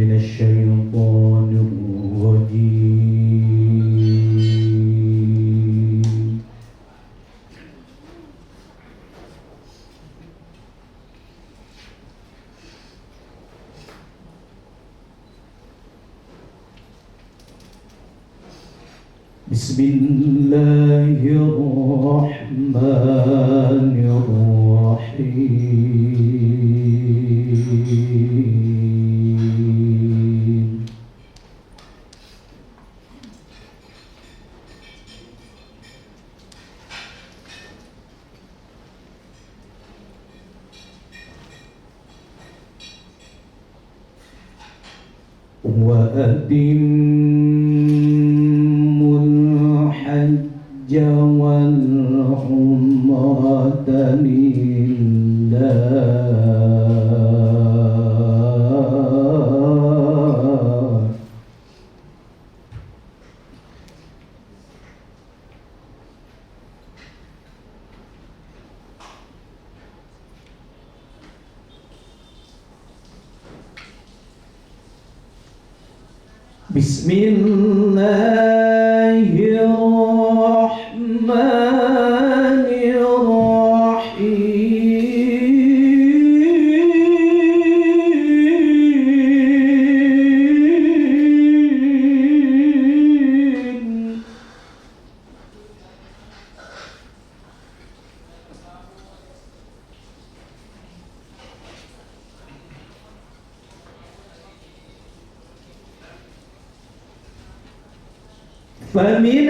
من الشيطان الرجيم. بسم الله الرحمن الرحيم. وأتموا الحج والعمرة لله. بسم الله الرحمن الرحيم. فمن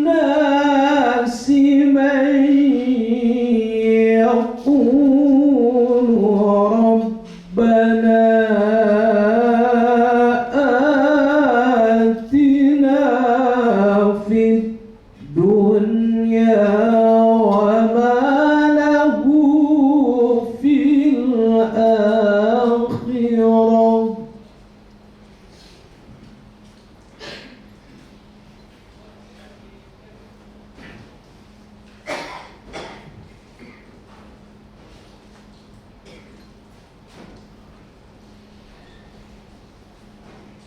الناس من يقول ربنا آتنا في الدنيا وما له في الآخرة.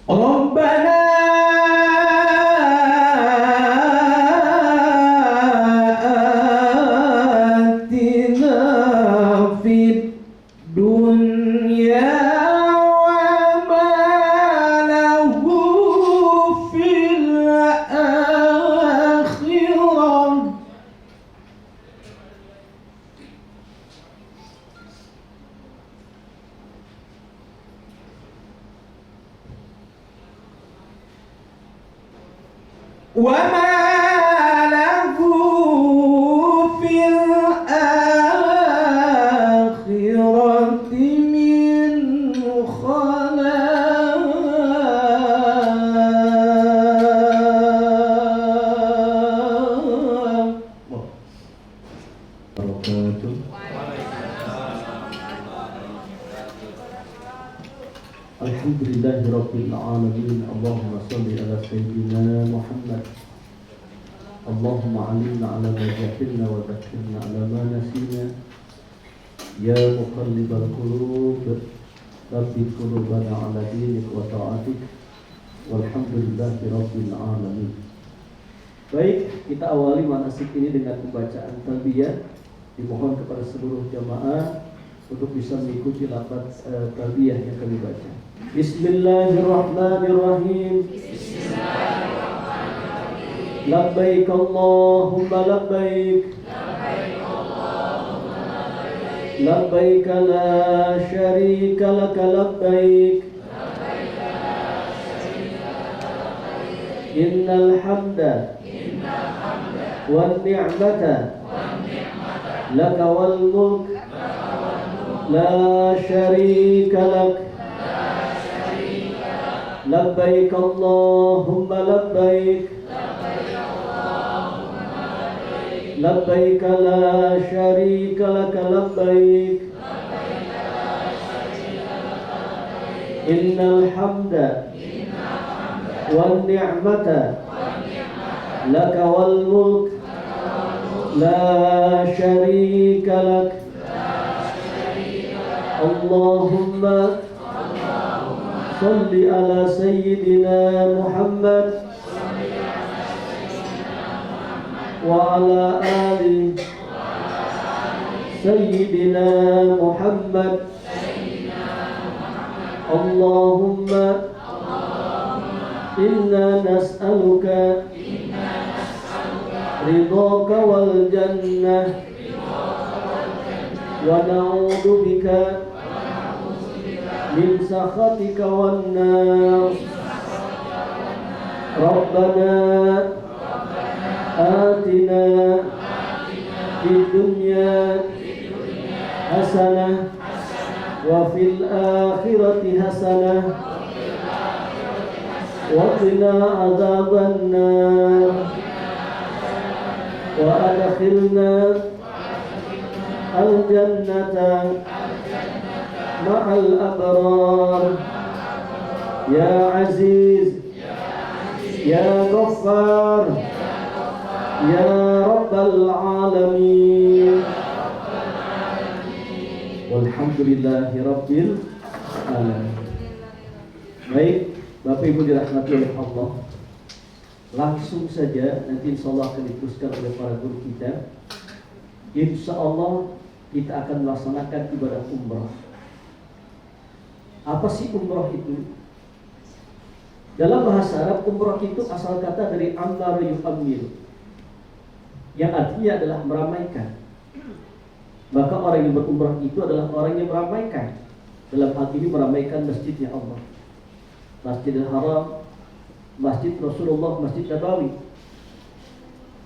ربنا آتنا في الدنيا وما له في الآخرة. وما له في الآخرة من Alhamdulillahi Rabbil Alamin. Allahumma salli ala Sayyidina Muhammad. Allahumma alimna ala ma jahilna wa dhakkirna ala ma nasina. Ya muqallibal qulub, tsabbit qulubana ala dinik wa ta'atik. Walhamdulillahi Rabbil Alamin. Baik, kita awali manasik ini dengan pembacaan talbiyah. Dimohon kepada seluruh jamaah untuk bisa mengikuti lafaz talbiyah yang kami baca. Bismillahirrahmanirrahim. Bismillahirrahmanirrahim. Labbaik Allahumma labbaik. Labbaik Allahumma labbaik. Labbaik la syarika laka labbaik. Labbaik la syarika laka labbaik. Innal hamda wan ni'mata laka wal mulk la syarika lak. Labbaik Allahumma labbaik. Labbaik la syarika laka labbaik. Innal hamda wan ni'mata laka wal mulk la syarika lak. Allahumma salli ala Sayyidina Muhammad wa ala ali Sayyidina Muhammad. Allahumma inna nas'aluka ridhaka wal jannah wa na'udzu bika min sakhatika wan nar. Rabbana atina fid dunya hasanah wa fil akhirati hasanah wa qina adzaban nar wa adkhilna al jannata ma'al abrar. Ya Aziz, Ya Ghaffar, Ya Rabbal Alamin. Walhamdulillahi Rabbil Alamin. Baik, Bapak Ibu dirahmati oleh Allah, langsung saja nanti insya Allah akan diteruskan oleh para guru kita. Insya Allah kita akan melaksanakan ibadah umrah. Apa sih umrah itu? Dalam bahasa Arab, umrah itu asal kata dari amar yu'ammir, yang artinya adalah meramaikan. Maka orang yang berumrah itu adalah orang yang meramaikan. Dalam hal ini meramaikan masjidnya Allah, Masjidil Haram, Masjid Rasulullah, Masjid Nabawi,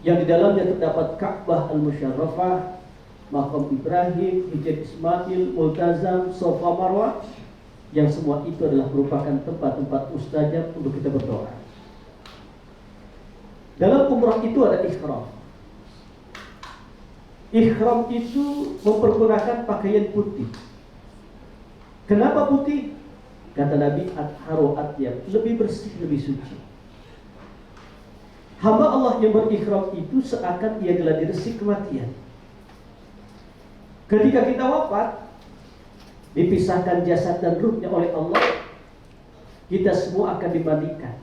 yang di dalamnya terdapat Ka'bah Al-Musyarrafah, Maqam Ibrahim, Hijr Ismail, Multazam, Safa Marwah, yang semua itu adalah merupakan tempat-tempat mustajab untuk kita berdoa. Dalam umrah itu ada ihram. Ihram itu mempergunakan pakaian putih. Kenapa putih? Kata Nabi, atharu atyab, lebih bersih, lebih suci. Hamba Allah yang berihram itu seakan ia geladi resik kematian. Ketika kita wafat, dipisahkan jasad dan ruhnya oleh Allah, kita semua akan dimandikan.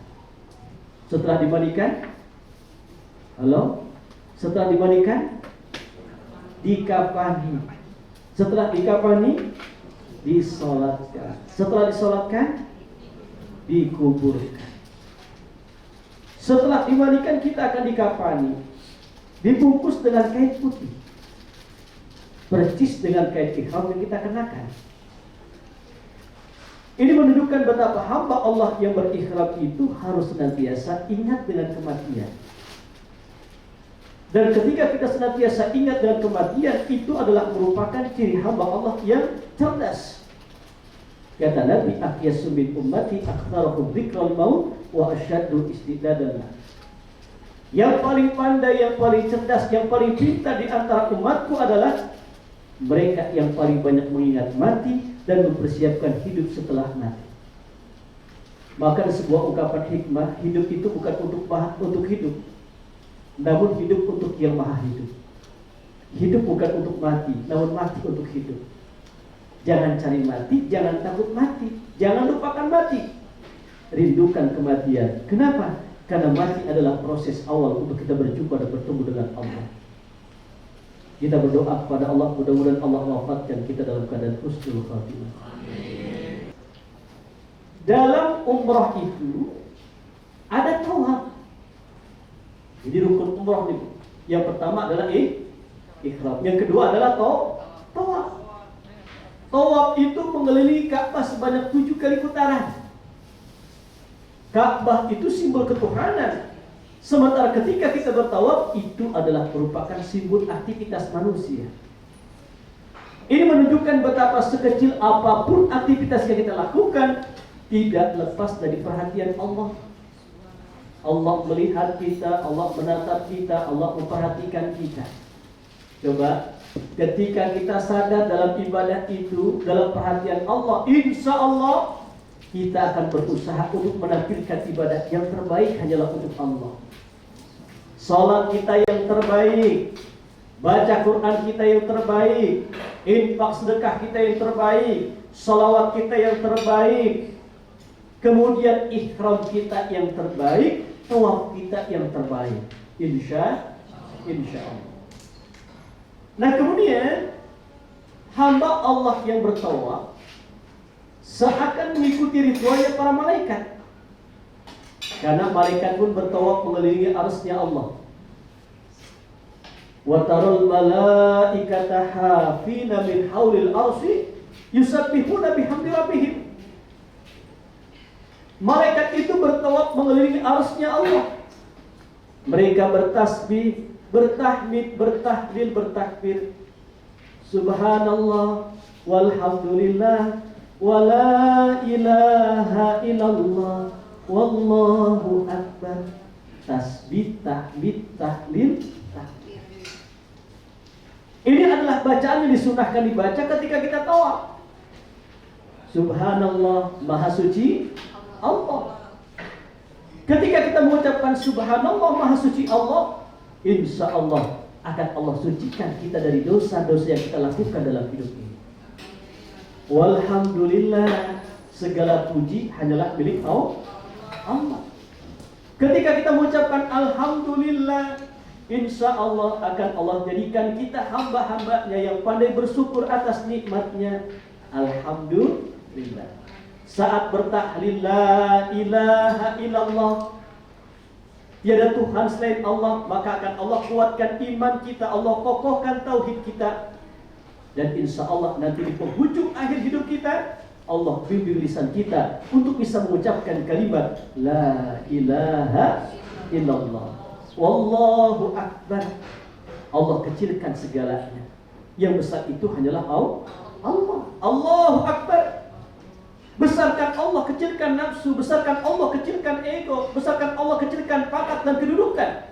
Setelah dimandikan, setelah dimandikan, dikafani. Setelah dikafani, disolatkan. Setelah disolatkan, dikuburkan. Setelah dimandikan, kita akan dikafani, dibungkus dengan kain putih, percis dengan kain ihram yang kita kenakan. Ini menunjukkan betapa hamba Allah yang berihram itu harus senantiasa ingat dengan kematian. Dan ketika kita senantiasa ingat dengan kematian, itu adalah merupakan ciri hamba Allah yang cerdas. Kata Nabi, aqyasu min ummati aktsaruhum dzikral maut wa asyaddu istidadan. Yang paling pandai, yang paling cerdas, yang paling pintar di antara umatku adalah mereka yang paling banyak mengingat mati dan mempersiapkan hidup setelah mati. Maka sebuah ungkapan hikmah, hidup itu bukan untuk hidup, namun hidup untuk yang maha hidup. Hidup bukan untuk mati, namun mati untuk hidup. Jangan cari mati, jangan takut mati, jangan lupakan mati. Rindukan kematian. Kenapa? Karena mati adalah proses awal untuk kita berjumpa dan bertemu dengan Allah. Kita berdoa kepada Allah, mudah-mudahan Allah wafatkan kita dalam keadaan husnul khatimah. Dalam umrah itu ada tawaf. Jadi rukun umrah itu, yang pertama adalah ihram, yang kedua adalah tawaf. Tawaf itu mengelilingi Ka'bah sebanyak 7 kali putaran. Ka'bah itu simbol ketuhanan. Sementara ketika kita bertawaf, itu adalah merupakan simbol aktivitas manusia. Ini menunjukkan betapa sekecil apapun aktivitas yang kita lakukan, tidak lepas dari perhatian Allah. Allah melihat kita, Allah menatap kita, Allah memperhatikan kita. Coba, ketika kita sadar dalam ibadah itu, dalam perhatian Allah, insya Allah kita akan berusaha untuk menampilkan ibadah yang terbaik hanyalah untuk Allah. Salat kita yang terbaik, baca Quran kita yang terbaik, infak sedekah kita yang terbaik, salawat kita yang terbaik, kemudian ihram kita yang terbaik, tawaf kita yang terbaik. Insya Allah. Nah kemudian hamba Allah yang bertawaf seakan mengikuti ritualnya para malaikat, karena malaikat pun bertawaf mengelilingi arsy-Nya Allah. Wa taral malaikata hafina min haulil arsy yusabbihuna bihamdi rabbihim. Malaikat itu bertawaf mengelilingi arsy-Nya Allah. Mereka bertasbih, bertahmid, bertahlil, bertakbir. Subhanallah walhamdulillah wala ilaha illallah wallahu akbar. Tasbih, tahmid, tahlil, takbir. Ini adalah bacaan yang disunahkan dibaca ketika kita tawaf. Subhanallah, maha suci Allah. Ketika kita mengucapkan subhanallah, maha suci Allah, insya Allah akan Allah sucikan kita dari dosa-dosa yang kita lakukan dalam hidup ini. Walhamdulillah, segala puji hanyalah milik Allah. Ketika kita mengucapkan alhamdulillah, insya Allah akan Allah jadikan kita hamba-hambanya yang pandai bersyukur atas nikmatnya. Alhamdulillah. Saat bertahlil la ilaha illallah, tiada Tuhan selain Allah, maka akan Allah kuatkan iman kita, Allah kokohkan tauhid kita. Dan insya Allah nanti di penghujung akhir hidup kita, Allah bimbing lisan kita untuk bisa mengucapkan kalimat la ilaha illallah wallahu akbar. Allah kecilkan segalanya, yang besar itu hanyalah Allah. Allahu akbar. Besarkan Allah, kecilkan nafsu. Besarkan Allah, kecilkan ego. Besarkan Allah, kecilkan pangkat dan kedudukan.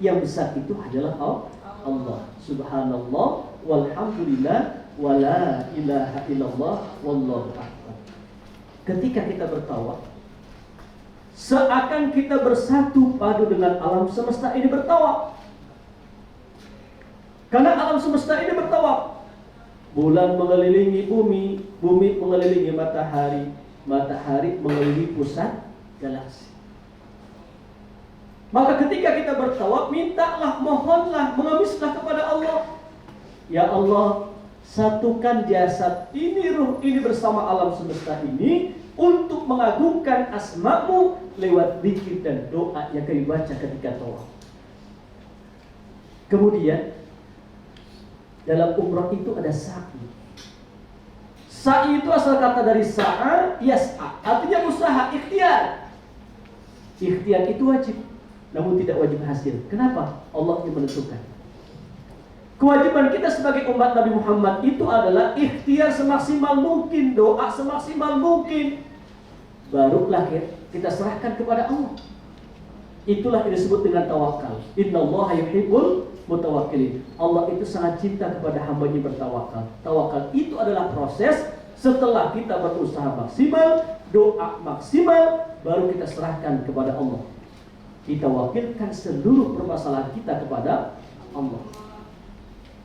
Yang besar itu hanyalah Allah. Subhanallah walhamdulillah wala ilaha illallah wallahu akbar. Ketika kita bertawaf, seakan kita bersatu padu dengan alam semesta ini bertawaf. Karena alam semesta ini bertawaf. Bulan mengelilingi bumi, bumi mengelilingi matahari, matahari mengelilingi pusat galaksi. Maka ketika kita bertawaf, mintalah, mohonlah, mengemislah kepada Allah. Ya Allah, satukan jasad ini, ruh ini bersama alam semesta ini untuk mengagungkan asma-Mu lewat zikir dan doa yang kami baca ketika tawaf. Kemudian dalam umrah itu ada sa'i. Sa'i itu asal kata dari sa'a, yas'a, artinya usaha, ikhtiar. Ikhtiar itu wajib, namun tidak wajib hasil. Kenapa? Allah yang menentukan. Kewajiban kita sebagai umat Nabi Muhammad itu adalah ikhtiar semaksimal mungkin, doa semaksimal mungkin. Barulah kita serahkan kepada Allah. Itulah yang disebut dengan tawakal. Innallaha yuhibbul mutawakkilin. Allah itu sangat cinta kepada hamba-Nya bertawakal. Tawakal itu adalah proses setelah kita berusaha maksimal, doa maksimal, baru kita serahkan kepada Allah. Kita wakilkan seluruh permasalahan kita kepada Allah.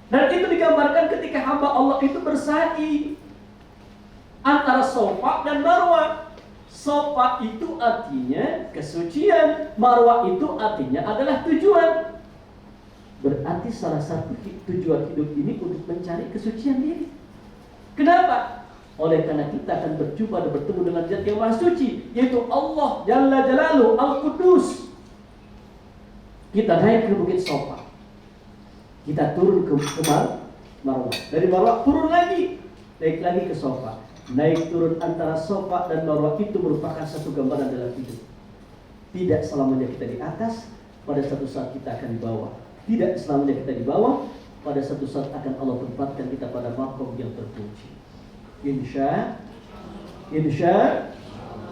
Dan itu digambarkan ketika hamba Allah itu bersa'i antara Safa dan Marwah. Safa itu artinya kesucian, Marwah itu artinya adalah tujuan. Berarti salah satu tujuan hidup ini untuk mencari kesucian diri. Kenapa? Oleh karena kita akan berjumpa dan bertemu dengan Zat yang Maha Suci, yaitu Allah Jalla Jalaluhu Al-Qudus. Kita naik ke Bukit Safa, kita turun ke Marwah. Dari Marwah turun lagi, naik lagi ke Safa. Naik turun antara Safa dan Marwah itu merupakan satu gambaran dalam hidup. Tidak selamanya kita di atas, pada satu saat kita akan di bawah. Tidak selamanya kita di bawah, pada satu saat akan Allah tempatkan kita pada maqam yang terpuji. Insya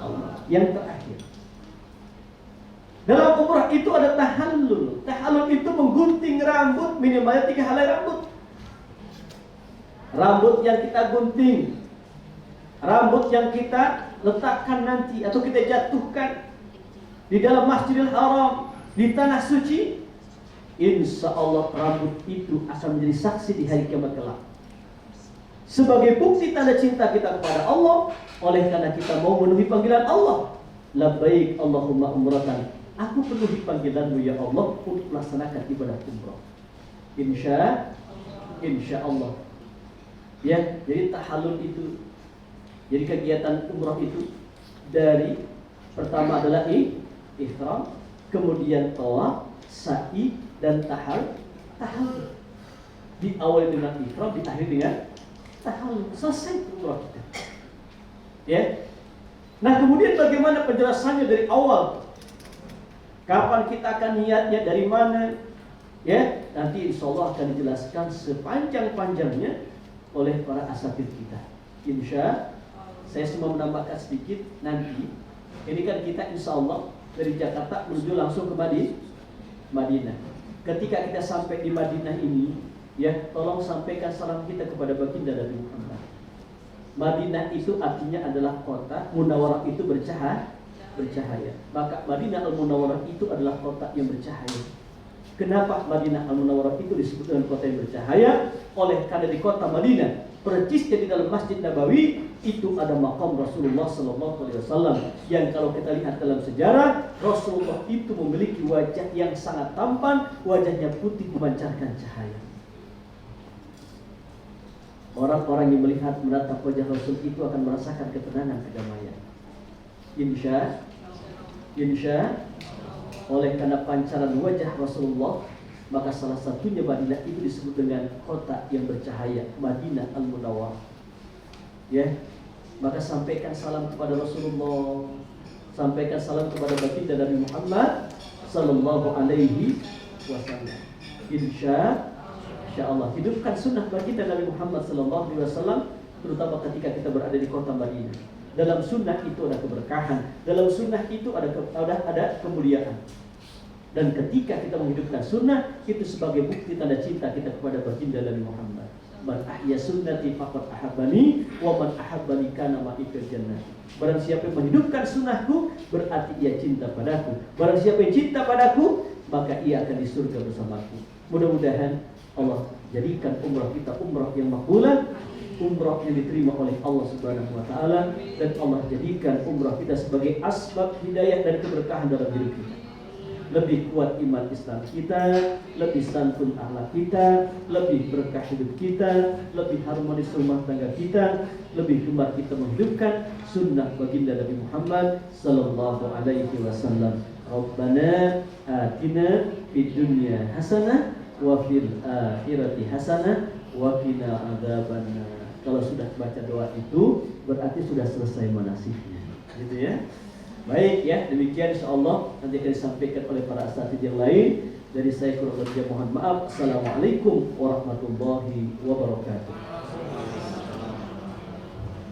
Allah. Yang terakhir, dalam umrah itu ada tahallul. Tahallul itu menggunting rambut, minimalnya 3 helai rambut. Rambut yang kita gunting, rambut yang kita letakkan nanti atau kita jatuhkan di dalam Masjidil Haram, di tanah suci, insya Allah rambut itu akan menjadi saksi di hari kiamat kelak. Sebagai bukti tanda cinta kita kepada Allah, oleh karena kita mau memenuhi panggilan Allah. Labbaik Allahumma umratan. Aku penuhi panggilanmu ya Allah untuk melaksanakan ibadah umrah. Insya Allah. Ya, jadi tahallul itu, jadi kegiatan umrah itu dari pertama adalah ihram, kemudian tawaf, sa'i dan tahallul. Diawali dengan ihram, diakhiri dengan tahallul. Selesai umrah kita. Ya. Nah, kemudian bagaimana penjelasannya dari awal? Kapan kita akan niatnya, dari mana? Ya, nanti insya Allah akan dijelaskan sepanjang-panjangnya oleh para asatidz kita. Insya saya cuma menambahkan sedikit nanti. Ini kan kita insya Allah dari Jakarta menuju langsung ke Madinah. Ketika kita sampai di Madinah ini, ya, tolong sampaikan salam kita kepada baginda Nabi Muhammad. Madinah itu artinya adalah kota, Munawwarah itu bercahaya. Maka Madinah Al-Munawwarah itu adalah kota yang bercahaya. Kenapa Madinah Al-Munawwarah itu disebut dengan kota yang bercahaya? Oleh karena di kota Madinah, percisnya di dalam Masjid Nabawi itu ada makam Rasulullah SAW. Yang kalau kita lihat dalam sejarah, Rasulullah itu memiliki wajah yang sangat tampan, wajahnya putih memancarkan cahaya. Orang-orang yang melihat menatap wajah Rasul itu akan merasakan ketenangan, kedamaian. Insya oleh karena pancaran wajah Rasulullah, maka salah satunya Madinah itu disebut dengan kota yang bercahaya, Madinah Al-Munawwarah. Ya, maka sampaikan salam kepada Rasulullah, sampaikan salam kepada baginda Nabi Muhammad sallallahu alaihi wasallam. Insya Allah hidupkan sunnah baginda Nabi Muhammad sallallahu alaihi wasallam, terutama ketika kita berada di kota Madinah. Dalam sunnah itu ada keberkahan, dalam sunnah itu ada kemuliaan. Dan ketika kita menghidupkan sunnah, itu sebagai bukti tanda cinta kita kepada baginda Nabi Muhammad. Man ahya sunnati faqad ahabbani wa man ahabbani kana ma'i fil jannah. Barang siapa yang menghidupkan sunnahku, berarti ia cinta padaku. Barang siapa yang cinta padaku, maka ia akan di surga bersamaku. Mudah-mudahan Allah jadikan umrah kita umrah yang makbulah, umrah yang diterima oleh Allah Subhanahu wa taala, dan Allah jadikan umrah kita sebagai asbab hidayah dan keberkahan dalam hidup kita. Lebih kuat iman Islam kita, lebih santun akhlak kita, lebih berkah hidup kita, lebih harmonis rumah tangga kita, lebih gemar kita menghidupkan sunnah baginda Nabi Muhammad sallallahu alaihi wasallam. Rabbana atina fid dunya hasanah wa fil akhirati hasanah wa qina adzabannar. Kalau sudah baca doa itu berarti sudah selesai manasiknya, gitu ya. Baik ya, demikian insyaallah nanti akan disampaikan oleh para asatidz yang lain. Dari saya kurang lebihnya mohon maaf. Assalamualaikum warahmatullahi wabarakatuh.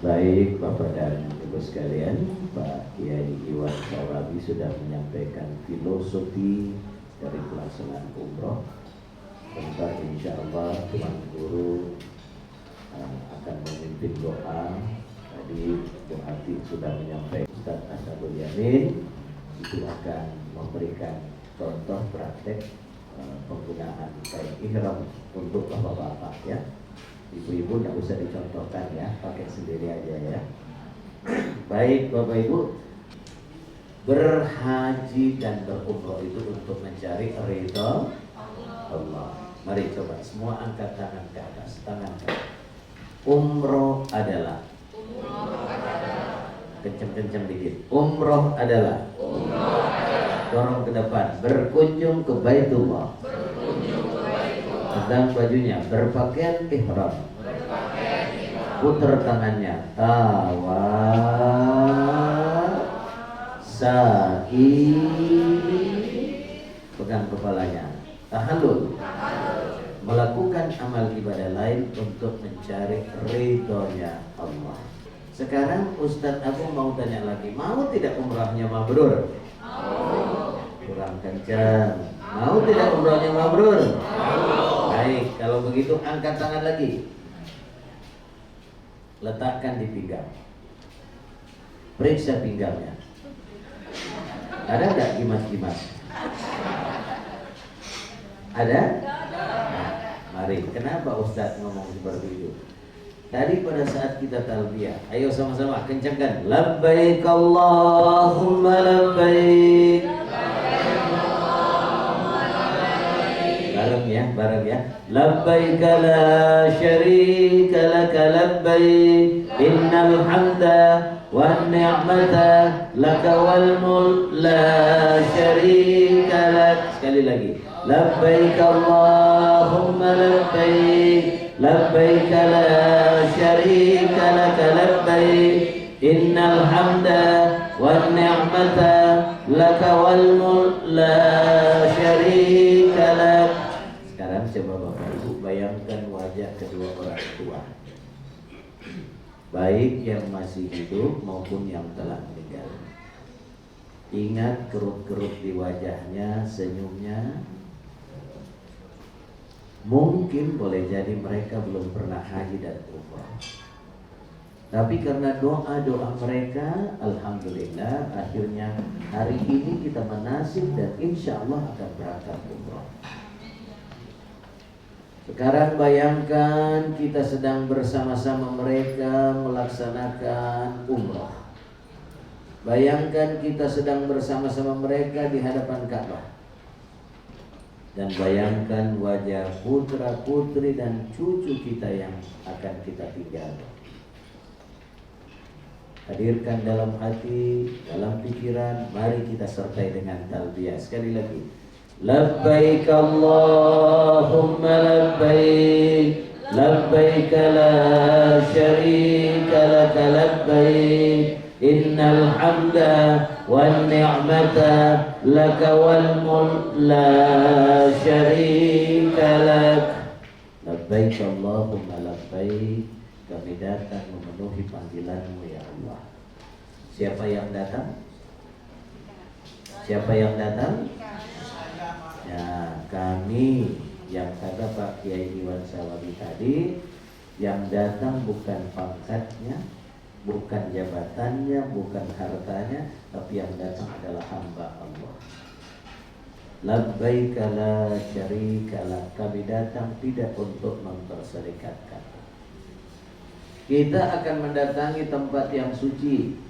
Baik Bapak dan Ibu sekalian, Pak Kiai Iwan Sawabi sudah menyampaikan filosofi dari pelaksanaan umroh. Sebentar insyaallah Tuan Guru akan memimpin doa. Tadi Bu Hati sudah menyampaikan, Ustaz Asadul Yamin itu akan memberikan contoh praktek penggunaan kain ihram untuk bapak-bapak ya. Ibu-ibu tidak usah dicontohkan ya, pakai sendiri aja ya. Baik Bapak Ibu, berhaji dan berumroh itu untuk mencari ridha Allah. Mari coba semua angkat tangan ke atas, tangan ke atas. Umroh adalah, kencang-kencang dikit. Umroh adalah, dorong ke depan, berkunjung ke Baitullah, pedang bajunya, berpakaian ihram, putar tangannya, tawaf, sa'i, pegang kepalanya, tahallul, melakukan amal ibadah lain untuk mencari ridhonya Allah. Sekarang Ustadz Abu mau tanya lagi, mau tidak umrahnya mabrur? Kurang kencang. Mau tidak umrahnya mabrur? Baik, kalau begitu angkat tangan lagi, letakkan di pinggang, periksa pinggangnya. Ada nggak gimas-gimas? Ada? Nah, mari, kenapa Ustadz ngomong seperti itu? Tadi pada saat kita talbiyah, ayo sama-sama kencangkan. Labbaik Allahumma labbaik. Bareng ya. Labbaik la syarika laka labbaik. Innal hamda wan ni'mata laka wal mulk la syarika lak. Sekali lagi. Labbaik Allahumma labbaik. Labbaik la syarika laka labbaik. Innal hamda wan ni'mata laka wal mulk la syarika lak. Sekarang coba Bapak Ibu bayangkan wajah kedua orang tua, baik yang masih hidup maupun yang telah meninggal. Ingat kerut-kerut di wajahnya, senyumnya. Mungkin boleh jadi mereka belum pernah haji dan umrah, tapi karena doa-doa mereka, alhamdulillah akhirnya hari ini kita manasik dan insya Allah akan berangkat umrah. Sekarang bayangkan kita sedang bersama-sama mereka melaksanakan umrah. Bayangkan kita sedang bersama-sama mereka di hadapan Ka'bah. Dan bayangkan wajah putra-putri dan cucu kita yang akan kita tinggal. Hadirkan dalam hati, dalam pikiran, mari kita sertai dengan talbiyah. Sekali lagi. Labbaik Allahumma labbaik. Labbaik la syarika laka labbaik. Innal hamda wan ni'mata laka wal mulk la syarika lak. Labbaik Allahumma labbaik. Kami datang memenuhi panggilan-Mu ya Allah. Siapa yang datang? Siapa yang datang? Ya, kami yang kata Pak Kiai Iwan Sawabi tadi, yang datang bukan pangkatnya, bukan jabatannya, bukan hartanya, tapi yang datang adalah hamba Allah. Labbaik la syarika lak. Kami datang tidak untuk memperserikatkan. Kita akan mendatangi tempat yang suci.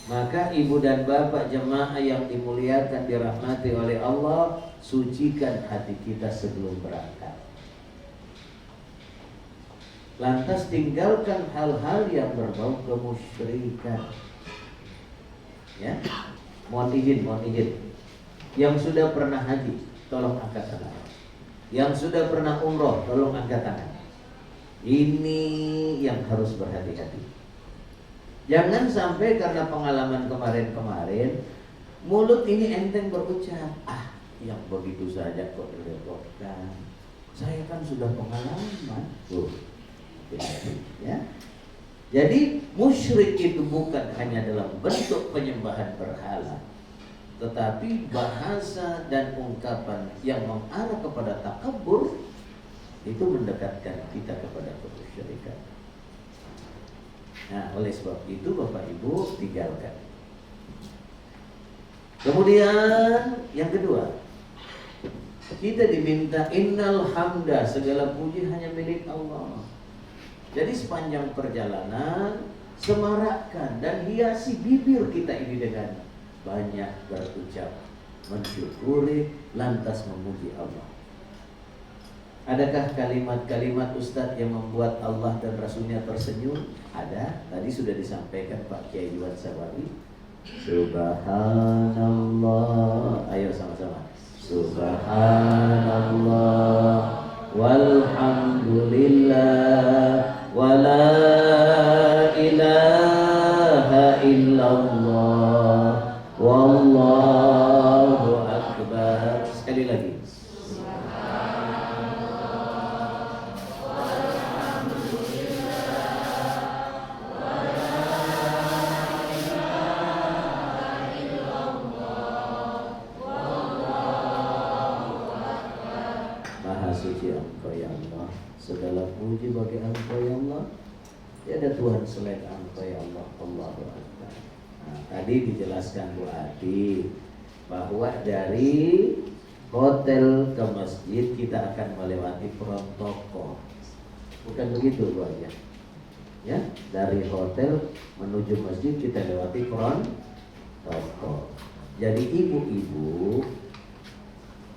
Maka ibu dan bapak jemaah yang dimuliakan, dirahmati oleh Allah, sucikan hati kita sebelum berangkat. Lantas tinggalkan hal-hal yang berbau kemusyrikan. Ya, mohon izin. Yang sudah pernah haji, tolong angkat tangan. Yang sudah pernah umroh, tolong angkat tangan. Ini yang harus berhati-hati. Jangan sampai karena pengalaman kemarin-kemarin, mulut ini enteng berucap, yang begitu saja kok direpotkan. Saya kan sudah pengalaman. Ya. Jadi musyrik itu bukan hanya dalam bentuk penyembahan berhala, tetapi bahasa dan ungkapan yang mengarah kepada takabur itu mendekatkan kita kepada kemusyrikan. Nah, oleh sebab itu Bapak Ibu tinggalkan. Kemudian yang kedua, kita diminta innal hamda, segala puji hanya milik Allah. Jadi sepanjang perjalanan semarakkan dan hiasi bibir kita ini dengan banyak berucap, mensyukuri, lantas memuji Allah. Adakah kalimat-kalimat Ustadz yang membuat Allah dan Rasulnya tersenyum? Ada, tadi sudah disampaikan Pak Kiai Iwan Sawabi. Subhanallah, ayo sama-sama. Subhanallah walhamdulillah wala ilaha illallah wallahu akbar. Sekali lagi. Suci Engkau ya Allah, segala puji bagi Engkau ya Allah. Tiada Tuhan selain Engkau ya Allah. Allahu Akbar. Nah, tadi dijelaskan Bu Ati bahwa dari hotel ke masjid kita akan melewati protokol. Bukan begitu Bu Ati? Ya, dari hotel menuju masjid kita lewati protokol. Jadi ibu-ibu,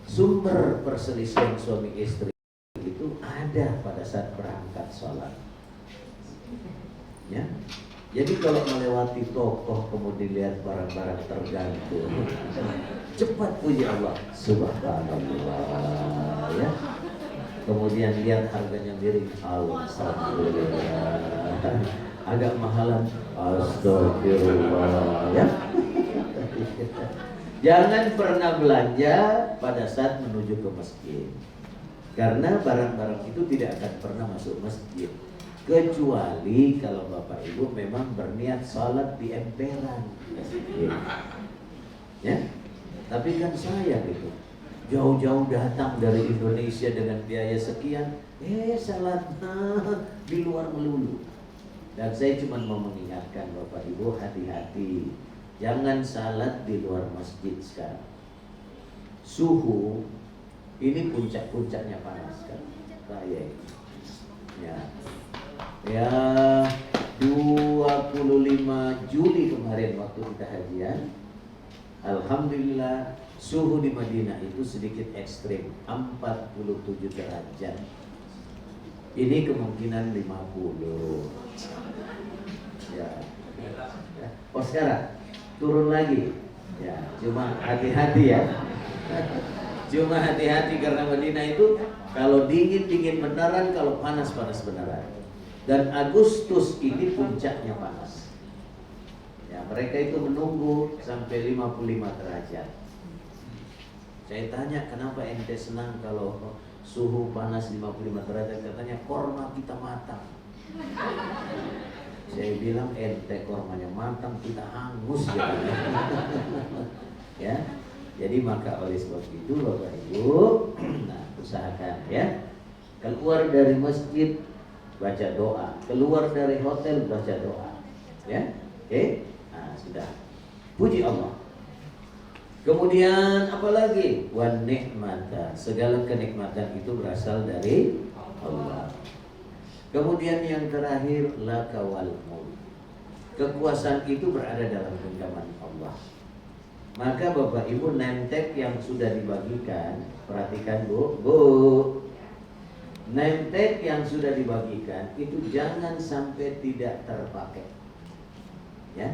sumber perselisihan suami istri itu ada pada saat berangkat sholat. Ya, jadi kalau melewati toko kemudian lihat barang-barang tergantung, cepat puji Allah, subhanallah, ya. Kemudian lihat harganya miring, alhamdulillah. Agak mahalan, astagfirullah, ya. Jangan pernah belanja pada saat menuju ke masjid, karena barang-barang itu tidak akan pernah masuk masjid, kecuali kalau Bapak Ibu memang berniat sholat di emperan masjid. Ya, tapi kan saya gitu, jauh-jauh datang dari Indonesia dengan biaya sekian, salatnya di luar melulu. Dan saya cuma mau mengingatkan Bapak Ibu, hati-hati, jangan salat di luar masjid sekarang. Suhu ini puncak-puncaknya panas kan, kayak ya 25 Juli kemarin waktu kita hajian, alhamdulillah suhu di Madinah itu sedikit ekstrim, 47 derajat. Ini kemungkinan 50. Ya. Oh sekarang turun lagi. Ya, cuma hati-hati ya. Cuma hati-hati karena Madinah itu kalau dingin beneran, kalau panas beneran. Dan Agustus ini puncaknya panas. Ya, mereka itu menunggu sampai 55 derajat. Saya tanya, kenapa ente senang kalau suhu panas 55 derajat? Katanya korma kita matang. Saya bilang ente kormanya matang, kita hangus ya. Ya. Jadi maka oleh sebab itu Bapak Ibu, nah usahakan ya, keluar dari masjid baca doa, keluar dari hotel baca doa, ya, oke, nah sudah, puji Allah. Kemudian apalagi wan nikmata, segala kenikmatan itu berasal dari Allah. Kemudian yang terakhir laka wal mulk, kekuasaan itu berada dalam genggaman Allah. Maka Bapak Ibu, nemtek yang sudah dibagikan, perhatikan Bu, nemtek yang sudah dibagikan itu jangan sampai tidak terpakai. Ya.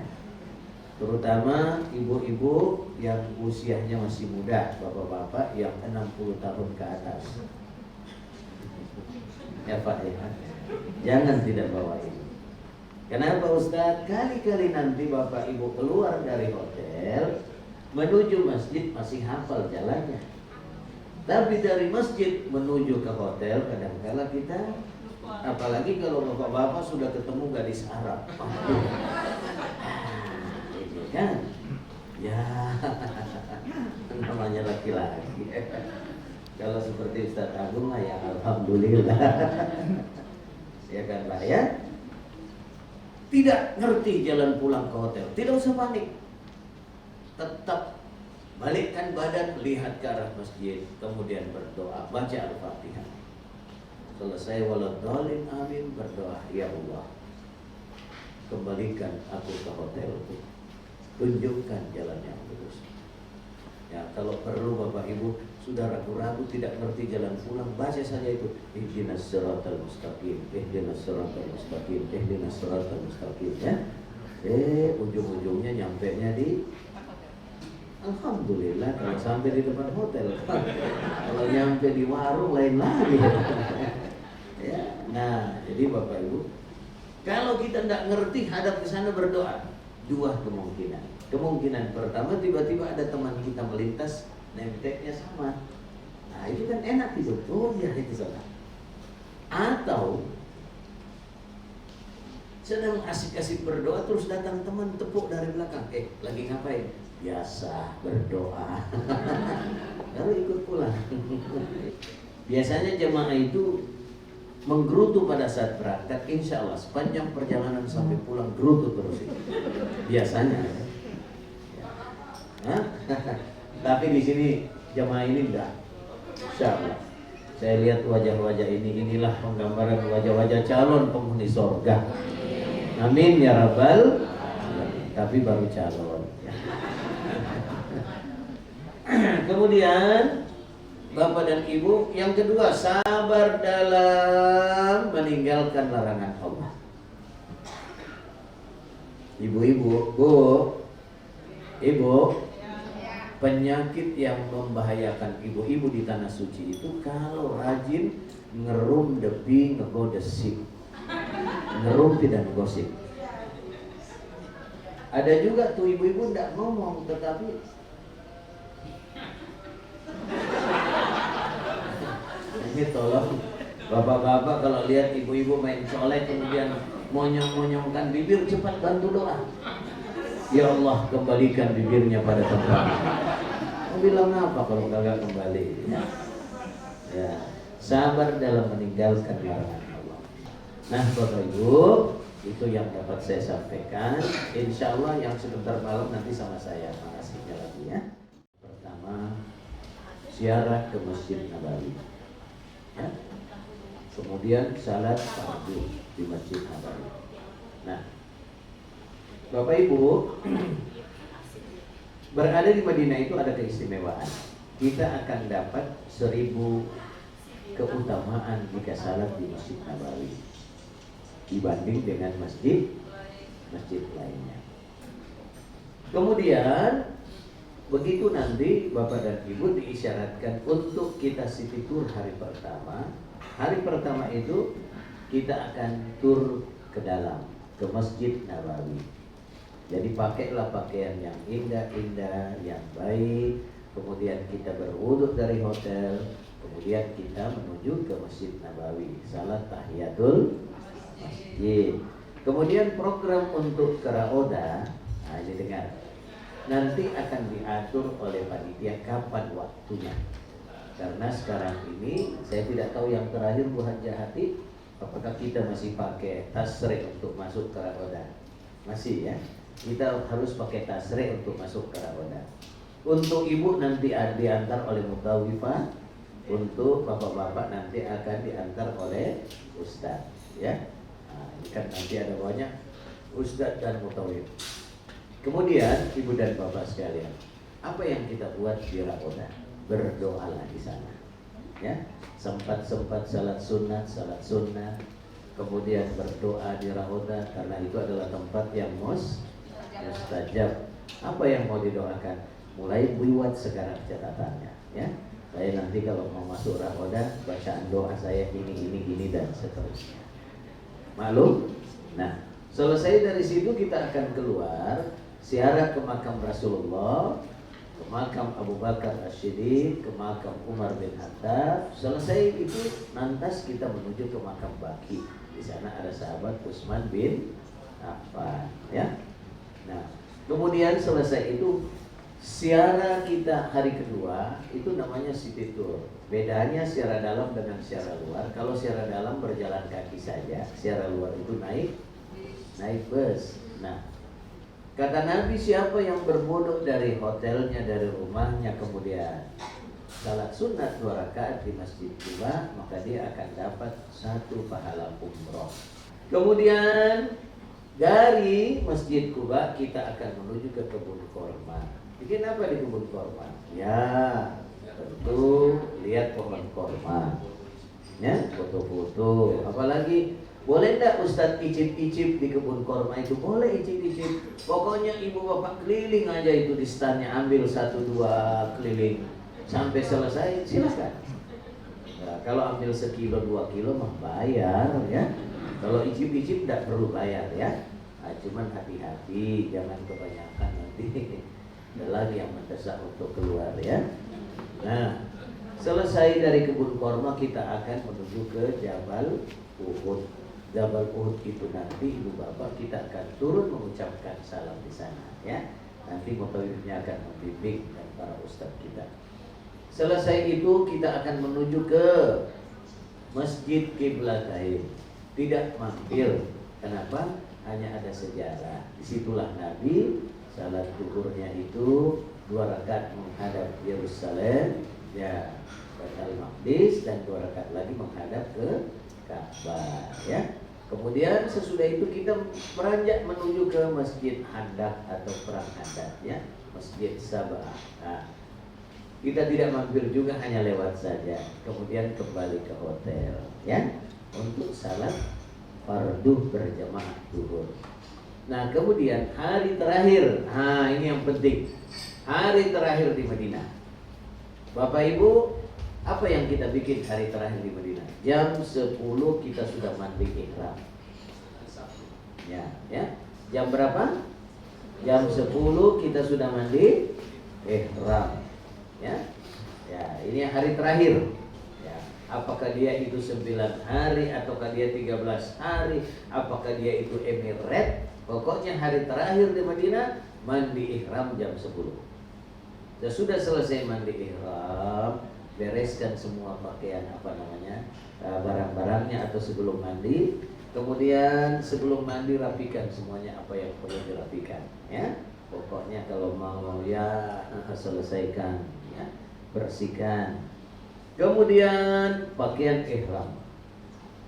Terutama ibu-ibu yang usianya masih muda, bapak-bapak yang 60 tahun ke atas. Ya Pak ya. Jangan tidak bawa ini. Kenapa Ustaz? Kali-kali nanti Bapak Ibu keluar dari hotel menuju masjid masih hafal jalannya, tapi dari masjid menuju ke hotel kadang-kala kita, apalagi kalau bapak-bapak sudah ketemu gadis Arab, ini kan, ya namanya laki-laki. Kalau seperti Ustaz Agung ya alhamdulillah, ya kan Pak ya. Tidak ngerti jalan pulang ke hotel, tidak usah panik. Tetap balikkan badan, lihat ke arah masjid, kemudian berdoa, baca Al-Fatihah. Selesai waladhdallin amin, berdoa, ya Allah, kembalikan aku ke hotelku, tunjukkan jalan yang lurus. Ya, kalau perlu Bapak Ibu sudah ragu-ragu tidak ngerti jalan pulang, baca saja itu, ihdinas siratal mustaqim, ihdinas siratal mustaqim, ihdinas siratal mustaqim, ya. Ujung-ujungnya nyampenya di alhamdulillah kalau sampai di depan hotel. Kalau nyampe di warung lain lagi. Ya, nah jadi Bapak Ibu, kalau kita tidak ngerti hadap ke sana berdoa, dua kemungkinan. Kemungkinan pertama tiba-tiba ada teman kita melintas, nemteknya sama. Nah itu kan enak itu. Oh iya itu salah. Atau sedang asik-asik berdoa terus datang teman tepuk dari belakang. Lagi ngapain? Biasa berdoa. Lalu ikut pulang. Biasanya jemaah itu menggerutu pada saat berangkat, insya Allah sepanjang perjalanan sampai pulang gerutu terus itu. Biasanya. Tapi di sini jemaah ini enggak. Insya Allah. Saya lihat wajah-wajah inilah penggambaran wajah-wajah calon penghuni sorga. Amin ya rabbal alamin. Tapi baru calon. Kemudian Bapak dan Ibu, yang kedua, sabar dalam meninggalkan larangan Allah. Ibu-ibu, ibu, penyakit yang membahayakan ibu-ibu di tanah suci itu kalau rajin ngerum depi ngegodesip, ngerum tidak ngegosip. Ada juga tuh ibu-ibu nggak ngomong tetapi ini tolong bapak-bapak kalau lihat ibu-ibu main colek kemudian monyong-monyongkan bibir, cepat bantu doa. Ya Allah, kembalikan bibirnya pada tempatnya. Mau bilang apa kalau gagal kembali? Ya, sabar dalam meninggalkan larangan Allah. Nah, Bapak Ibu, itu yang dapat saya sampaikan. Insya Allah yang sebentar malam nanti sama saya mengasihnya lagi ya. Pertama, ziarah ke Masjid Nabawi. Ya. Kemudian salat fardu di Masjid Nabawi. Nah, Bapak Ibu, berada di Madinah itu ada keistimewaan. Kita akan dapat 1000 keutamaan jika salat di Masjid Nabawi dibanding dengan masjid lainnya. Kemudian begitu nanti Bapak dan Ibu diisyaratkan untuk kita city tour hari pertama. Hari pertama itu kita akan tur ke dalam, ke Masjid Nabawi. Jadi pakailah pakaian yang indah-indah, yang baik. Kemudian kita berwudu dari hotel. Kemudian kita menuju ke Masjid Nabawi, salat tahiyatul masjid. Kemudian program untuk karaoda, nah ini dengar, nanti akan diatur oleh panitia kapan waktunya. Karena sekarang ini saya tidak tahu yang terakhir Bu Hajahati, apakah kita masih pakai tasrih untuk masuk ke karaoda? Masih ya. Kita harus pakai tasrih untuk masuk ke karaoda. Untuk ibu nanti diantar oleh mutawifah, untuk bapak-bapak nanti akan diantar oleh ustadz ya. Nah, ini kan nanti ada banyak ustadz dan mutawif. Kemudian ibu dan bapak sekalian, apa yang kita buat di karaoda? Berdoalah di sana ya. Sempat salat sunat, kemudian berdoa di karaoda karena itu adalah tempat yang mustajab. Apa yang mau didoakan? Mulai buat sekarang catatannya ya. Saya nanti kalau mau masuk karaoda, bacaan doa saya ini dan seterusnya. Maklum? Nah, selesai dari situ kita akan keluar ziarah ke makam Rasulullah, ke makam Abu Bakar As-Siddiq, ke makam Umar bin Khattab. Selesai itu lantas kita menuju ke makam Baqi. Di sana ada sahabat Utsman bin Affan ya. Nah, kemudian selesai itu ziarah kita hari kedua itu namanya city tour. Bedanya ziarah dalam dengan ziarah luar. Kalau ziarah dalam berjalan kaki saja, ziarah luar itu naik bus. Nah, kata Nabi, siapa yang berwudu dari hotelnya, dari rumahnya, kemudian salat sunat 2 rakaat di Masjid Quba, maka dia akan dapat 1 pahala umroh. Kemudian dari Masjid Quba kita akan menuju ke kebun korma. Bikin apa di kebun korma? Ya, tentu lihat pohon korma, ya, foto-foto. Apalagi boleh enggak Ustadz icip-icip di kebun korma itu? Boleh icip-icip. Pokoknya ibu bapak keliling aja itu di standnya, ambil 1-2 keliling sampai selesai, silakan. Nah, kalau ambil 1-2 kilo mah bayar ya. Kalau icip-icip tidak perlu bayar ya. Nah, cuman hati-hati jangan kebanyakan nanti. Ada lagi yang mendesak untuk keluar ya. Nah, selesai dari kebun korma kita akan menuju ke Jabal Uhud. Jabal Uhud itu nanti ibu bapak kita akan turun mengucapkan salam di sana ya. Nanti mutawifnya akan membimbing dan para ustadz kita. Selesai itu kita akan menuju ke Masjid Qiblatain. Tidak mampir. Kenapa? Hanya ada sejarah. Disitulah Nabi salat zuhurnya itu 2 rakaat menghadap Yerusalem, Ya, Baitul Maqdis dan 2 rakaat lagi menghadap ke Ka'bah ya. Kemudian sesudah itu kita beranjak menuju ke Masjid Handak atau Perang Handak ya, Masjid Sabah. Nah, kita tidak mampir juga, hanya lewat saja. Kemudian kembali ke hotel ya untuk salat fardu berjamaah zuhur. Nah, kemudian hari terakhir, nah ini yang penting. Hari terakhir di Madinah. Bapak Ibu, apa yang kita bikin hari terakhir di Madinah? Jam 10 kita sudah mandi ihram. Ya. Jam berapa? Jam 10 kita sudah mandi ihram. Ya, ini hari terakhir. Ya, apakah dia itu 9 hari ataukah dia 13 hari, apakah dia itu emirat? Pokoknya hari terakhir di Madinah mandi ihram jam 10. Sudah selesai mandi ihram, bereskan semua pakaian barang-barangnya atau sebelum mandi. Kemudian sebelum mandi rapikan semuanya apa yang perlu dirapikan ya. Pokoknya kalau mau ya selesaikan ya, bersihkan. Kemudian pakaian ihram.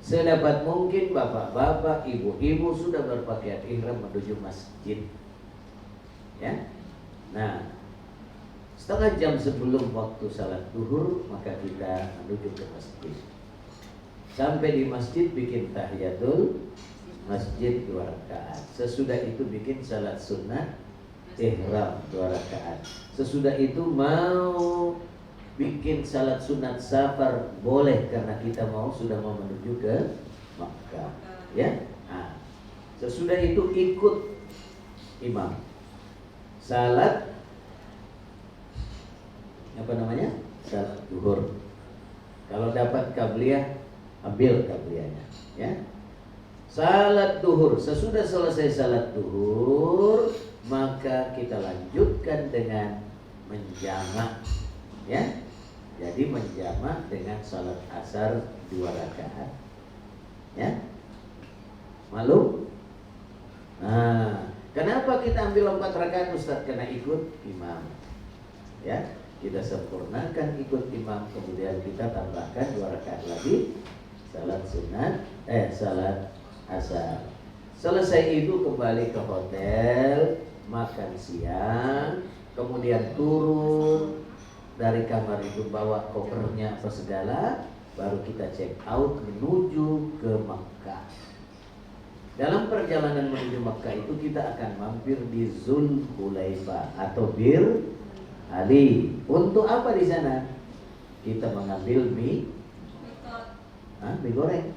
Sedapat mungkin bapak-bapak, ibu-ibu sudah berpakaian ihram menuju masjid. Ya. Nah, setengah jam sebelum waktu salat zuhur maka kita menuju ke masjid. Sampai di masjid bikin tahiyatul masjid 2 rakaat. Sesudah itu bikin salat sunnah ihram 2 rakaat. Sesudah itu mau bikin salat sunat safar boleh karena kita sudah mau menuju ke Makkah ya. Nah, sesudah itu ikut imam salat salat zuhur. Kalau dapat qabliyah ambil qabliyahnya ya. Salat zuhur, sesudah selesai salat zuhur maka kita lanjutkan dengan menjamak ya. Jadi menjamak dengan salat asar 2 rakaat ya. Malu? Nah, kenapa kita ambil 4 rakaat Ustaz? Karena ikut imam ya. Kita sempurnakan ikut imam, kemudian kita tambahkan 2 rakaat lagi salat sunat, salat asar. Selesai itu kembali ke hotel, makan siang, kemudian turun dari kamar itu bawa kopernya apa segala, baru kita check out menuju ke Makkah. Dalam perjalanan menuju Makkah itu kita akan mampir di Zulhulaifah atau Bir Ali. Untuk apa di sana? Kita mengambil mie goreng.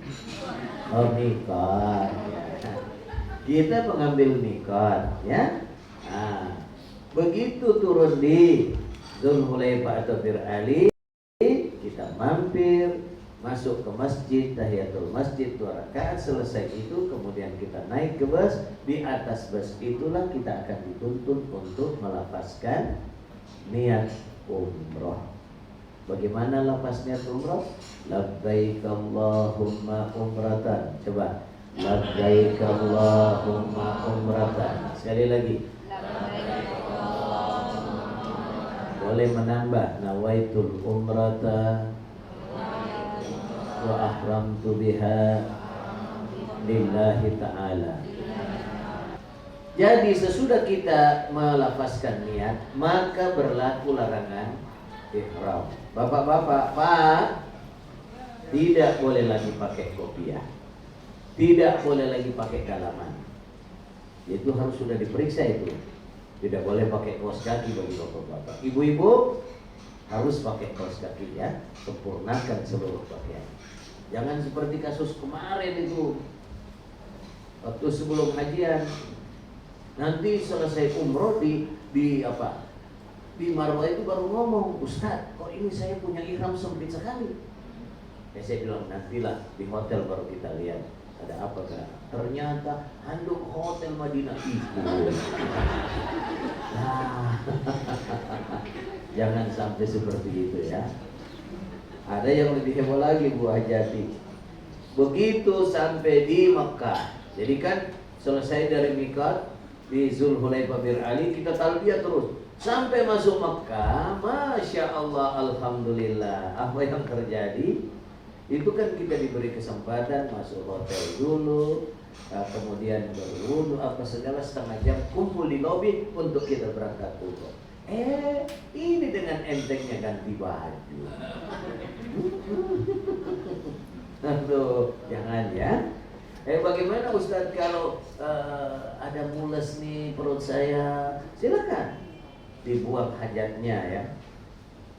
Oh, mikot. Ya. Kita mengambil mikot, ya. Nah, begitu turun di Zulhulaifah atau Bir Ali, kita mampir, masuk ke masjid, tahiyatul masjid 2 rakaat. Selesai itu kemudian kita naik ke bus. Di atas bus itulah kita akan dituntut untuk melafazkan niat umroh. Bagaimana lafaz niat umroh? Labbaik Allahumma umratan. Coba. Labbaik Allahumma umratan. Sekali lagi. Boleh menambah nawaitul umrata wa ahramtu biha lillahi ta'ala. Jadi sesudah kita melafazkan niat, maka berlaku larangan ihram. Bapak-bapak, Pak, tidak boleh lagi pakai kopiah, tidak boleh lagi pakai dalaman. Itu harus sudah diperiksa itu. Tidak boleh pakai kaos kaki bagi bapak-bapak. Ibu-ibu harus pakai kaos kaki ya. Sempurnakan seluruh pakaian. Jangan seperti kasus kemarin itu. Waktu sebelum hajian, nanti selesai umroh di Marwah itu baru ngomong, Ustaz, kok ini saya punya ihram sempit sekali. Ya saya bilang nantilah di hotel baru kita lihat ada apa kan. Ternyata handuk hotel Madinah itu. Nah, jangan sampai seperti itu ya. Ada yang lebih heboh lagi Bu Hajati. Begitu sampai di Mekah, jadi kan selesai dari mikot, di Zulhulaifah Bir Ali, kita talbiyah terus sampai masuk Mekah. Masya Allah, alhamdulillah. Apa yang terjadi? Itu kan kita diberi kesempatan masuk hotel dulu, kemudian berwudu apa segala, setengah jam kumpul di lobi untuk kita berangkat umroh. Ini dengan entengnya ganti baju. Aduh, jangan ya. Bagaimana Ustadz kalau ada mules nih perut saya? Silakan dibuang hajatnya ya.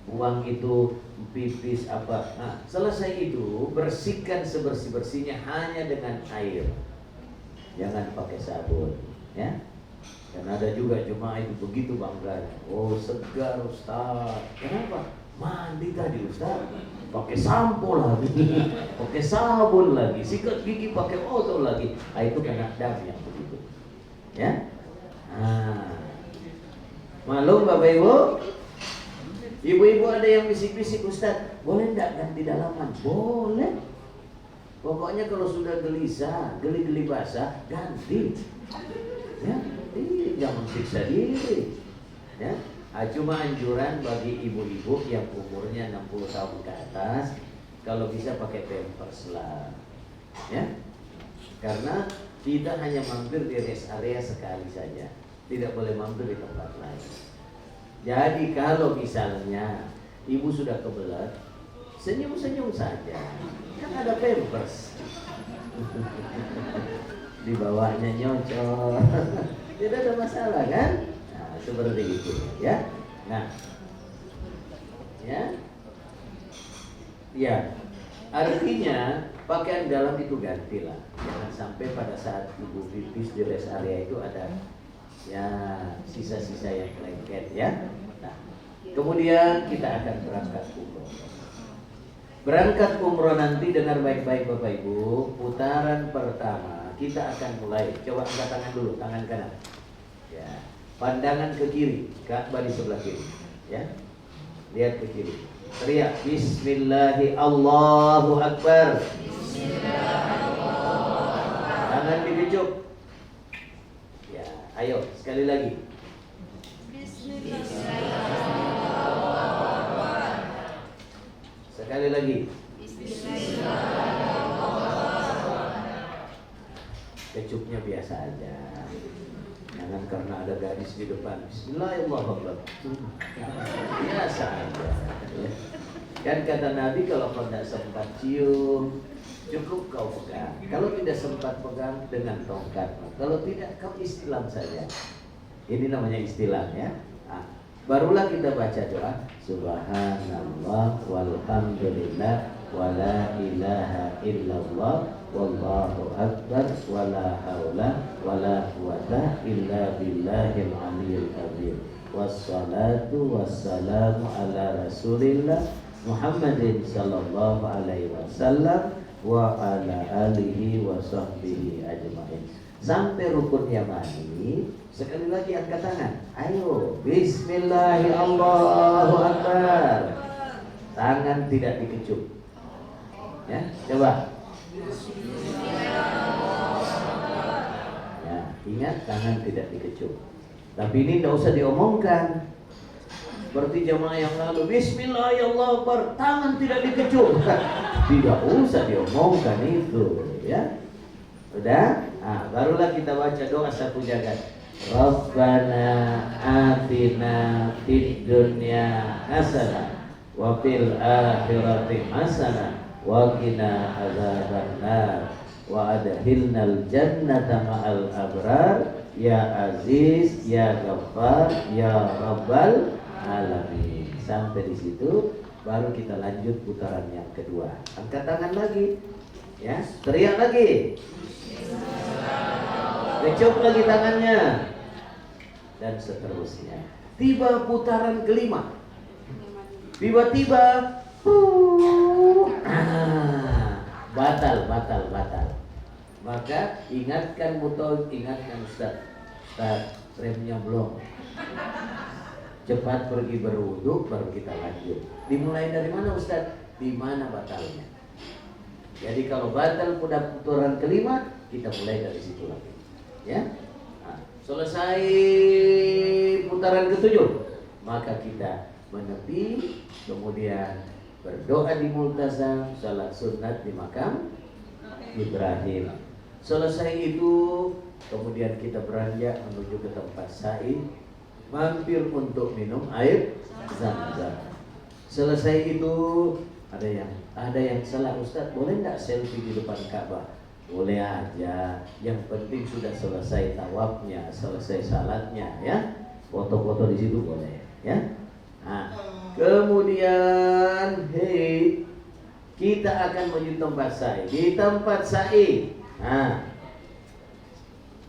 Buang itu pipis apa. Nah, selesai itu bersihkan sebersih-bersihnya hanya dengan air. Jangan pakai sabun ya. Dan ada juga jemaah itu begitu bangganya. Oh, segar Ustaz. Kenapa? Mandi tadi Ustaz. Pakai sampo lagi, pakai sabun lagi, sikat gigi pakai oto lagi. Itu kena dam yang begitu. Ya. Malum Bapak Ibu? Ibu-ibu ada yang bisik-bisik, Ustaz, boleh enggak ganti dalaman? Boleh. Pokoknya kalau sudah gelisah, geli-geli basah, ganti. Ya, jangan siksa diri. Ya. Cuma anjuran bagi ibu-ibu yang umurnya 60 tahun ke atas, kalau bisa pakai pampers lah. Ya. Karena kita hanya mampir di rest area sekali saja, tidak boleh mampir di tempat lain. Jadi kalau misalnya ibu sudah kebelet, senyum-senyum saja, kan ada pampers. Di bawahnya nyocor, tidak ada masalah kan? Nah, seperti itu ya. Nah, ya, artinya pakaian dalam itu gantilah. Jangan sampai pada saat ibu pipis di rest area itu ada ya sisa-sisa yang lengket ya. Nah, kemudian kita akan berangkat umroh. Berangkat umroh nanti dengar baik-baik Bapak Ibu. Putaran pertama kita akan mulai. Coba angkat tangan dulu, tangan kanan. Ya, pandangan ke kiri, Ka'bah di sebelah kiri. Ya, lihat ke kiri. Teriak Bismillahi Allahu Akbar. Tangan dikecup. Ya, ayo sekali lagi. Sekali lagi. Kecupnya biasa aja. Jangan karena ada gadis di depan. Bismillahirrahmanirrahim. Biasa aja. Kan kata Nabi, kalau kau tidak sempat cium, cukup kau pegang. Kalau tidak sempat pegang, dengan tongkat. Kalau tidak, kau istilam saja. Ini namanya istilam ya. Barulah kita baca doa Subhanallah walhamdulillah wala ilaha illallah wallahu akbar wala haula wala quwata illa billahil aliyyil azim. Wassalatu wassalamu ala rasulillah Muhammadin sallallahu alaihi wasallam wa ala alihi wa sahbihi ajma'in. Sampai rukun yamani. Sekali lagi angkat tangan. Ayo, Bismillahirrahmanirrahim. Allahu Akbar. Tangan tidak dikecup. Ya, coba. Ya, ingat tangan tidak dikecup. Tapi ini tidak usah diomongkan. Seperti jamaah yang lalu, Bismillahirrahmanirrahim. Tangan tidak dikecup. Tidak usah diomongkan itu, ya. Sudah? Barulah kita baca doa satu jagat. Rabbana atina fid dunya hasanah wa fil akhirati hasanah wa qina adzabannar wa adkhilnal jannata ma'al abrar ya aziz ya ghaffar ya rabbal alamin. Sampai di situ baru kita lanjut putaran yang kedua. Angkat tangan lagi. Ya, teriak lagi. Kecup lagi tangannya. Dan seterusnya. Tiba putaran kelima. Tiba-tiba batal. Maka ingatkan ingatkan Ustaz, remnya belum. Cepat pergi berwudu baru kita lanjut. Dimulai dari mana Ustaz? Di mana batalnya? Jadi kalau batal pada putaran kelima, kita mulai dari situ lagi. Ya. Selesai putaran ketujuh, maka kita menepi, kemudian berdoa di multazam, salat sunat di makam Ibrahim. Selesai itu, kemudian kita beranjak menuju ke tempat sa'i, mampir untuk minum air zam-zam. Selesai itu, ada yang salah, Ustaz, boleh nggak selfie di depan Ka'bah? Boleh aja, yang penting sudah selesai tawafnya, selesai salatnya, ya. Foto-foto di situ boleh, ya. Nah, kemudian, kita akan menuju tempat sa'i. Di tempat sa'i, nah,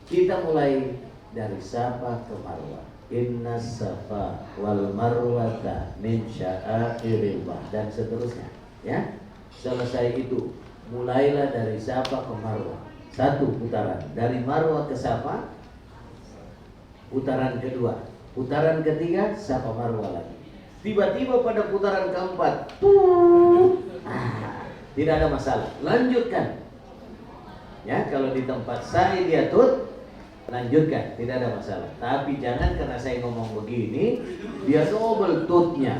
kita mulai dari Safa ke Marwah. Inna Safa wal Marwata min sya'airillah, dan seterusnya, ya. Selesai itu, mulailah dari Safa ke Marwah, satu putaran. Dari Marwah ke Safa, putaran kedua. Putaran ketiga, Safa Marwah lagi. Tiba-tiba pada putaran keempat, tidak ada masalah, lanjutkan. Ya, kalau di tempat sa'i dia lanjutkan, tidak ada masalah. Tapi jangan karena saya ngomong begini, dia double tutnya.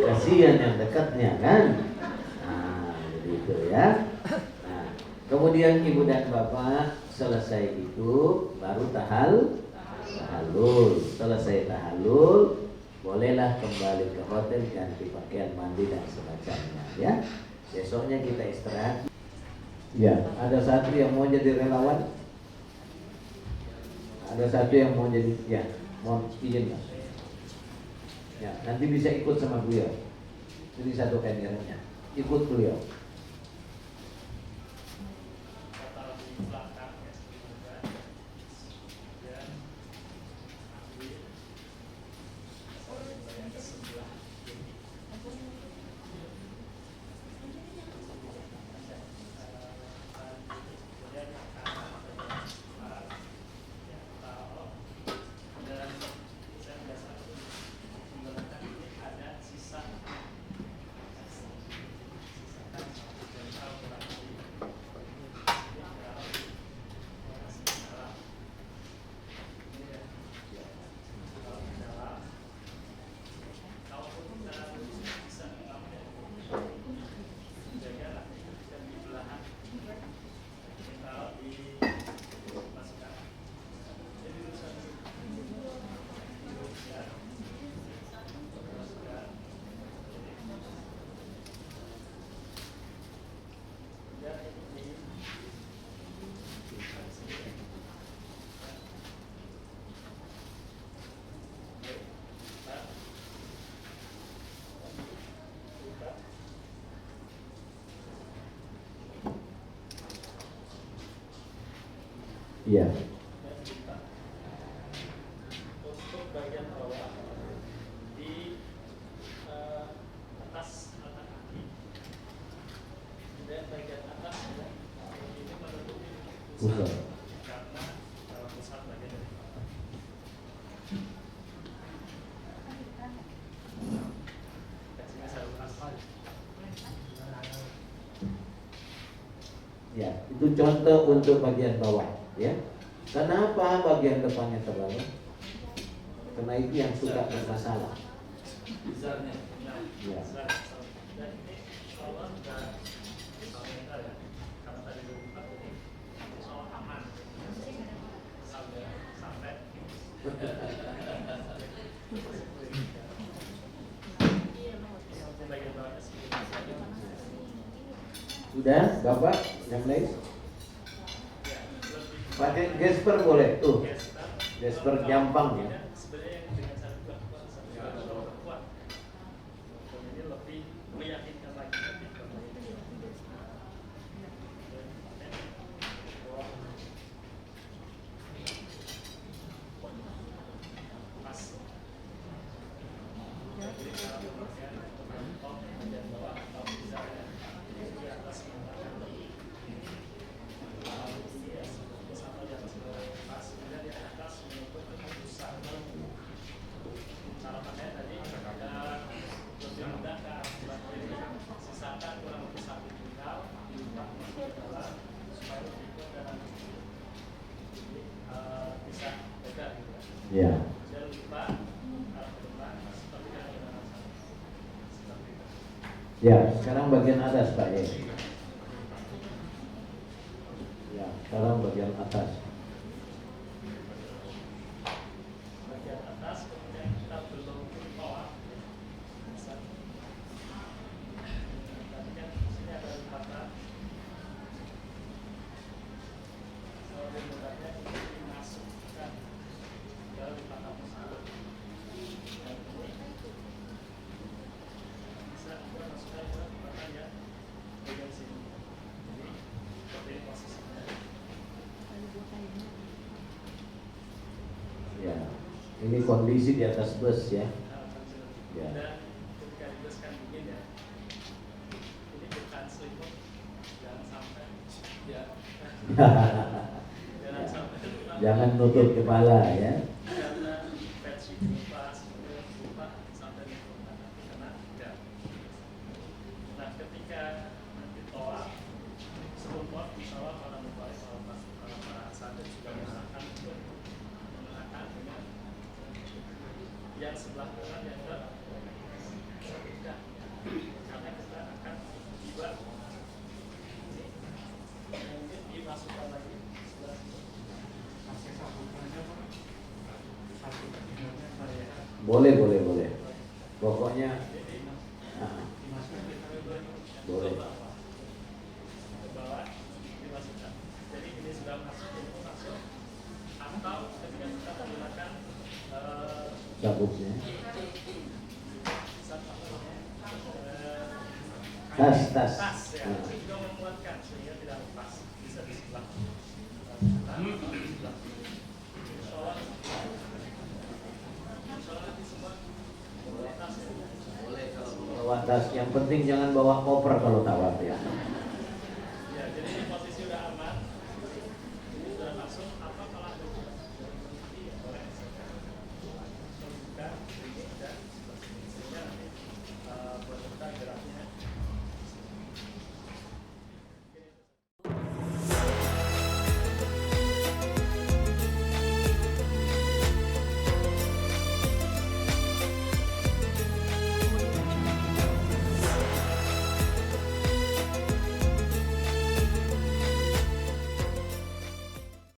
Kasihan yang dekatnya, kan? Gitu ya. Nah, kemudian ibu dan bapak selesai itu baru tahallul. Selesai tahallul, bolehlah kembali ke hotel, ganti pakaian, mandi dan semacamnya, ya. Besoknya kita istirahat. Ya, ada satu yang mau jadi relawan. Ada satu yang mau jadi, ya, mau izin Mas. Ya, nanti bisa ikut sama beliau. Ini satu kadernya. Ikut beliau. Iya. Untuk bagian bawah di atas mata kaki, dan bagian atas ini menutupi pusat, karena pusat bagian dari mata. Kasihnya sarung asfal. Ya, itu contoh untuk bagian bawah. Ya, kenapa bagian depannya terlalu? Karena itu yang suka bermasalah. Besarnya, Ya. dan ini soal dan soal ya, karena tadi berempat ini soal aman, sampai bagian bawahnya segini. Sudah, Bapak, yang lain? Pakai gesper boleh tuh. Gesper jampang ya. Sebenarnya dengan cara kuat, ini lebih meyakinkan lagi. Pas. Jadi cara memakaian top dan bawah atau bisa di atas menggunakan sama di atas pas, kemudian di atas menutup pusat Ya. Jangan lupa arah ke depan, seperti yang kita lakukan. Seperti itu. Ya, sekarang bagian atas Pak ya. Ya, sekarang bagian atas. Bagian atas, kemudian kita belum bawah. Tadi kan di sini ada lipatan. Kalau mudahnya ini dimasukkan ke lipatan tersebut. Dan ini bisa juga masukkan ke lipatan yang bagian sini. Jadi seperti ini posisinya. Ya. Ini kondisi di atas bus ya. Ya. Dan ketika dibeskan begini ya, ini bukan selimut, jangan sampai ya, jangan sampai Jangan nutup kepala ya. karena bedsheet lupa, selimut lupa sampai nutup karena enggak. Nah ketika nanti tawaf sebelum tawaf insya Allah para mubalik para santri juga mengarahkan untuk mengarahkan dengan yang sebelah kanan yang ke tidak, karena kita akan tiba ini mungkin dimasukkan lagi sebelah sini. Boleh. Pokoknya boleh. Ke bawah dimasukkan. Jadi ini sudah masuk, ini masuk. Atau ketika kita menggunakan Sabuknya. Tas. tas ya, itu juga memuatkan sehingga tidak lepas, bisa di sebelah. Insyaallah nanti semua boleh tas ya. Bawa tas. Yang penting jangan bawa koper kalau tawaf ya.